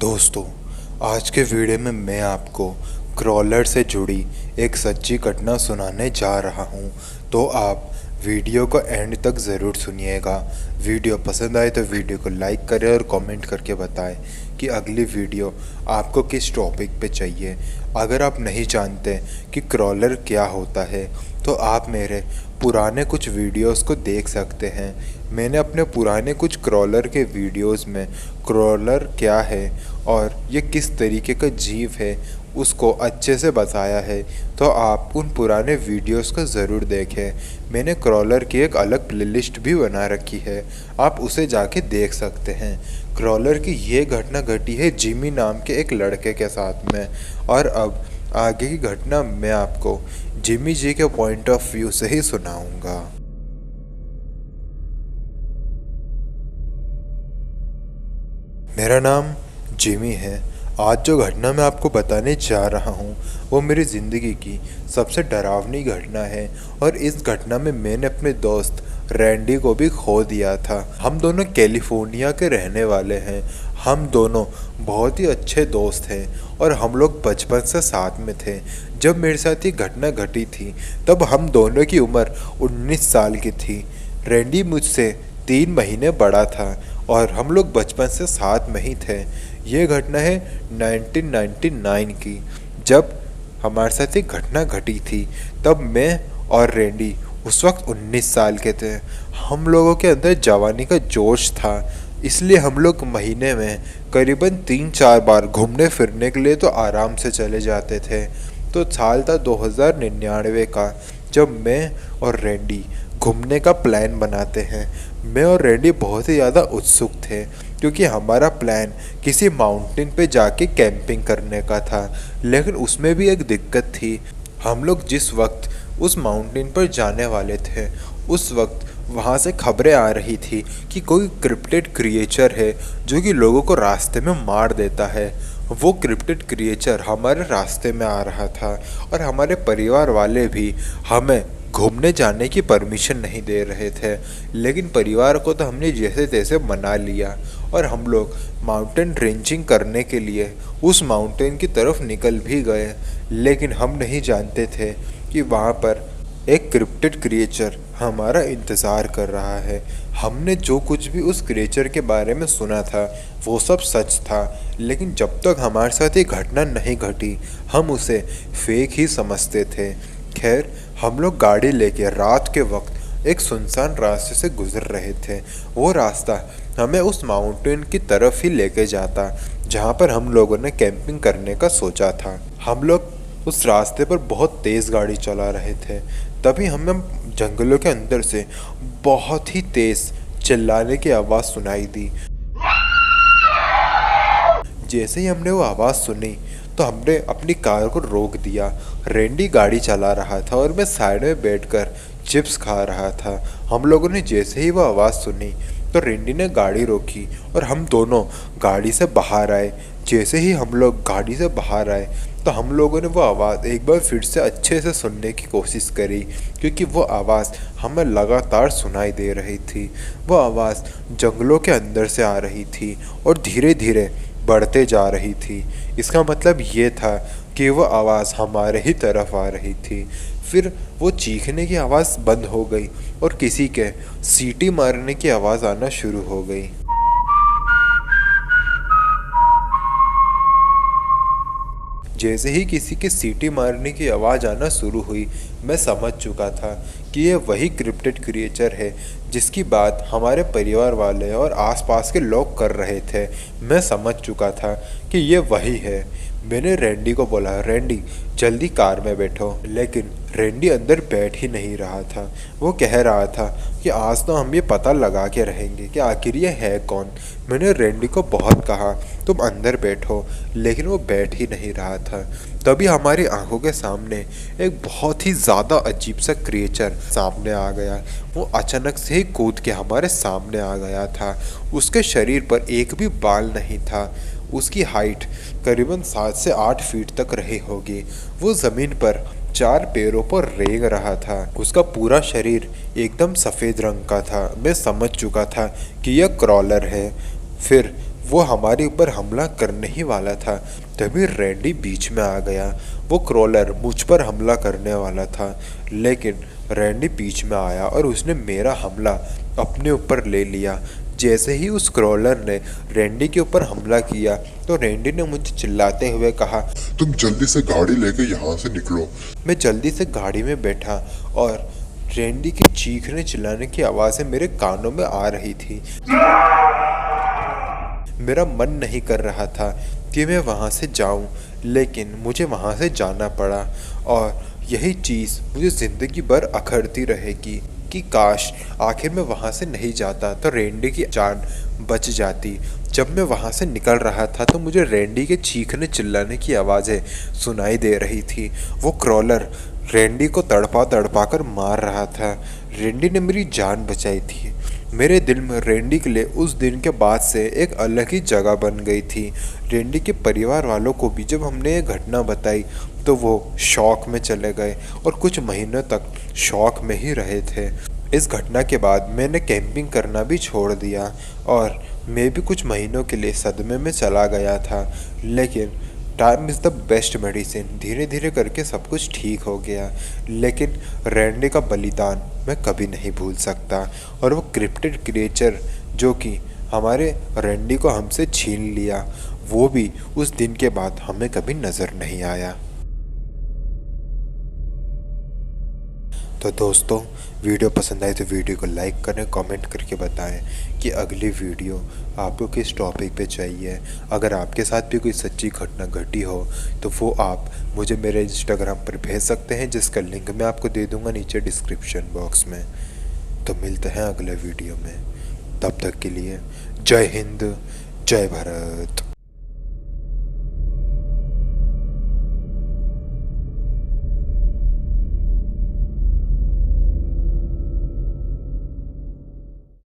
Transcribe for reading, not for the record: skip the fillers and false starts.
दोस्तों, आज के वीडियो में मैं आपको क्रॉलर से जुड़ी एक सच्ची घटना सुनाने जा रहा हूं, तो आप वीडियो को एंड तक ज़रूर सुनिएगा। वीडियो पसंद आए तो वीडियो को लाइक करें और कमेंट करके बताएं कि अगली वीडियो आपको किस टॉपिक पे चाहिए। अगर आप नहीं जानते कि क्रॉलर क्या होता है तो आप मेरे पुराने कुछ वीडियोस को देख सकते हैं। मैंने अपने पुराने कुछ क्रॉलर के वीडियोस में क्रॉलर क्या है और ये किस तरीके का जीव है उसको अच्छे से बताया है, तो आप उन पुराने वीडियोस को ज़रूर देखें। मैंने क्रॉलर की एक अलग प्लेलिस्ट भी बना रखी है, आप उसे जाके देख सकते हैं। क्रॉलर की ये घटना घटी है जिमी नाम के एक लड़के के साथ में, और अब आगे की घटना मैं आपको जिमी जी के पॉइंट ऑफ व्यू से ही सुनाऊंगा। मेरा नाम जिमी है। आज जो घटना मैं आपको बताने जा रहा हूँ वो मेरी ज़िंदगी की सबसे डरावनी घटना है, और इस घटना में मैंने अपने दोस्त रैंडी को भी खो दिया था। हम दोनों कैलिफोर्निया के रहने वाले हैं। हम दोनों बहुत ही अच्छे दोस्त हैं और हम लोग बचपन से साथ में थे। जब मेरे साथ ये घटना घटी थी तब हम दोनों की उम्र 19 साल की थी। रैंडी मुझसे 3 महीने बड़ा था और हम लोग बचपन से साथ में ही थे। ये घटना है 1999 की। जब हमारे साथ ये घटना घटी थी तब मैं और रैंडी उस वक्त 19 साल के थे। हम लोगों के अंदर जवानी का जोश था, इसलिए हम लोग महीने में करीबन 3-4 बार घूमने फिरने के लिए तो आराम से चले जाते थे। तो साल था 2099 का जब मैं और रैंडी घूमने का प्लान बनाते हैं। मैं और रैंडी बहुत ही ज़्यादा उत्सुक थे क्योंकि हमारा प्लान किसी माउंटेन पे जाके कैंपिंग करने का था, लेकिन उसमें भी एक दिक्कत थी। हम लोग जिस वक्त उस माउंटेन पर जाने वाले थे उस वक्त वहाँ से खबरें आ रही थी कि कोई क्रिप्टेड क्रिएचर है जो कि लोगों को रास्ते में मार देता है। वो क्रिप्टेड क्रिएचर हमारे रास्ते में आ रहा था और हमारे परिवार वाले भी हमें घूमने जाने की परमिशन नहीं दे रहे थे, लेकिन परिवार को तो हमने जैसे तैसे मना लिया और हम लोग माउंटेन रेंजिंग करने के लिए उस माउंटेन की तरफ निकल भी गए। लेकिन हम नहीं जानते थे कि वहाँ पर एक क्रिप्टेड क्रिएचर हमारा इंतज़ार कर रहा है। हमने जो कुछ भी उस क्रिएचर के बारे में सुना था वो सब सच था, लेकिन जब तक हमारे साथ ये घटना नहीं घटी हम उसे फेक ही समझते थे। खैर, हम लोग गाड़ी लेके रात के वक्त एक सुनसान रास्ते से गुजर रहे थे। वो रास्ता हमें उस माउंटेन की तरफ ही लेके जाता जहाँ पर हम लोगों ने कैंपिंग करने का सोचा था। हम लोग उस रास्ते पर बहुत तेज़ गाड़ी चला रहे थे, तभी हमें जंगलों के अंदर से बहुत ही तेज़ चिल्लाने की आवाज़ सुनाई दी। जैसे ही हमने वो आवाज़ सुनी तो हमने अपनी कार को रोक दिया। रैंडी गाड़ी चला रहा था और मैं साइड में बैठकर चिप्स खा रहा था। हम लोगों ने जैसे ही वो आवाज़ सुनी तो रैंडी ने गाड़ी रोकी और हम दोनों गाड़ी से बाहर आए। जैसे ही हम लोग गाड़ी से बाहर आए तो हम लोगों ने वो आवाज़ एक बार फिर से अच्छे से सुनने की कोशिश करी, क्योंकि वो आवाज़ हमें लगातार सुनाई दे रही थी। वो आवाज़ जंगलों के अंदर से आ रही थी और धीरे धीरे बढ़ते जा रही थी। इसका मतलब ये था कि वो आवाज़ हमारे ही तरफ आ रही थी। फिर वो चीखने की आवाज़ बंद हो गई और किसी के सीटी मारने की आवाज़ आना शुरू हो गई। जैसे ही किसी के सीटी मारने की आवाज़ आना शुरू हुई मैं समझ चुका था कि ये वही क्रिप्टेड क्रिएचर है जिसकी बात हमारे परिवार वाले और आसपास के लोग कर रहे थे। मैं समझ चुका था कि ये वही है। मैंने रैंडी को बोला, रैंडी जल्दी कार में बैठो, लेकिन रैंडी अंदर बैठ ही नहीं रहा था। वो कह रहा था कि आज तो हम ये पता लगा के रहेंगे कि आखिर ये है कौन। मैंने रैंडी को बहुत कहा तुम अंदर बैठो, लेकिन वो बैठ ही नहीं रहा था। तभी हमारी आंखों के सामने एक बहुत ही ज़्यादा अजीब सा क्रिएचर सामने आ गया। वो अचानक से ही कूद के हमारे सामने आ गया था। उसके शरीर पर एक भी बाल नहीं था। उसकी हाइट करीबन 7 से 8 फीट तक रही होगी। वो ज़मीन पर 4 पैरों पर रेंग रहा था। उसका पूरा शरीर एकदम सफ़ेद रंग का था। मैं समझ चुका था कि यह क्रॉलर है। फिर वो हमारे ऊपर हमला करने ही वाला था। तभी रैंडी बीच में आ गया। वो क्रॉलर मुझ पर हमला करने वाला था, लेकिन रैंडी बीच में आया और उसने मेरा हमला अपने ऊपर ले लिया। जैसे ही उस क्रॉलर ने रैंडी के ऊपर हमला किया तो रैंडी ने मुझे चिल्लाते हुए कहा, तुम जल्दी से गाड़ी लेके यहाँ से निकलो। मैं जल्दी से गाड़ी में बैठा और रैंडी की चीखने चिल्लाने की आवाज़ें मेरे कानों में आ रही थी। मेरा मन नहीं कर रहा था कि मैं वहाँ से जाऊँ, लेकिन मुझे वहाँ से जाना पड़ा और यही चीज़ मुझे ज़िंदगी भर अखरती रहेगी कि काश आखिर मैं वहाँ से नहीं जाता तो रैंडी की जान बच जाती। जब मैं वहाँ से निकल रहा था तो मुझे रैंडी के चीखने चिल्लाने की आवाज़ें सुनाई दे रही थी। वो क्रॉलर रैंडी को तड़पा तड़पा कर मार रहा था। रैंडी ने मेरी जान बचाई थी। मेरे दिल में रैंडी के लिए उस दिन के बाद से एक अलग ही जगह बन गई थी। रैंडी के परिवार वालों को भी जब हमने ये घटना बताई तो वो शौक में चले गए और कुछ महीनों तक शौक में ही रहे थे। इस घटना के बाद मैंने कैंपिंग करना भी छोड़ दिया और मैं भी कुछ महीनों के लिए सदमे में चला गया था। लेकिन time is the best medicine. धीरे धीरे करके सब कुछ ठीक हो गया, लेकिन रैंडी का बलिदान मैं कभी नहीं भूल सकता। और वो क्रिप्टेड क्रिएचर जो कि हमारे रैंडी को हमसे छीन लिया, वो भी उस दिन के बाद हमें कभी नज़र नहीं आया। तो दोस्तों, वीडियो पसंद आए तो वीडियो को लाइक करें, कमेंट करके बताएं कि अगली वीडियो आपको किस टॉपिक पे चाहिए। अगर आपके साथ भी कोई सच्ची घटना घटी हो तो वो आप मुझे मेरे इंस्टाग्राम पर भेज सकते हैं, जिसका लिंक मैं आपको दे दूंगा नीचे डिस्क्रिप्शन बॉक्स में। तो मिलते हैं अगले वीडियो में, तब तक के लिए जय हिंद, जय भारत।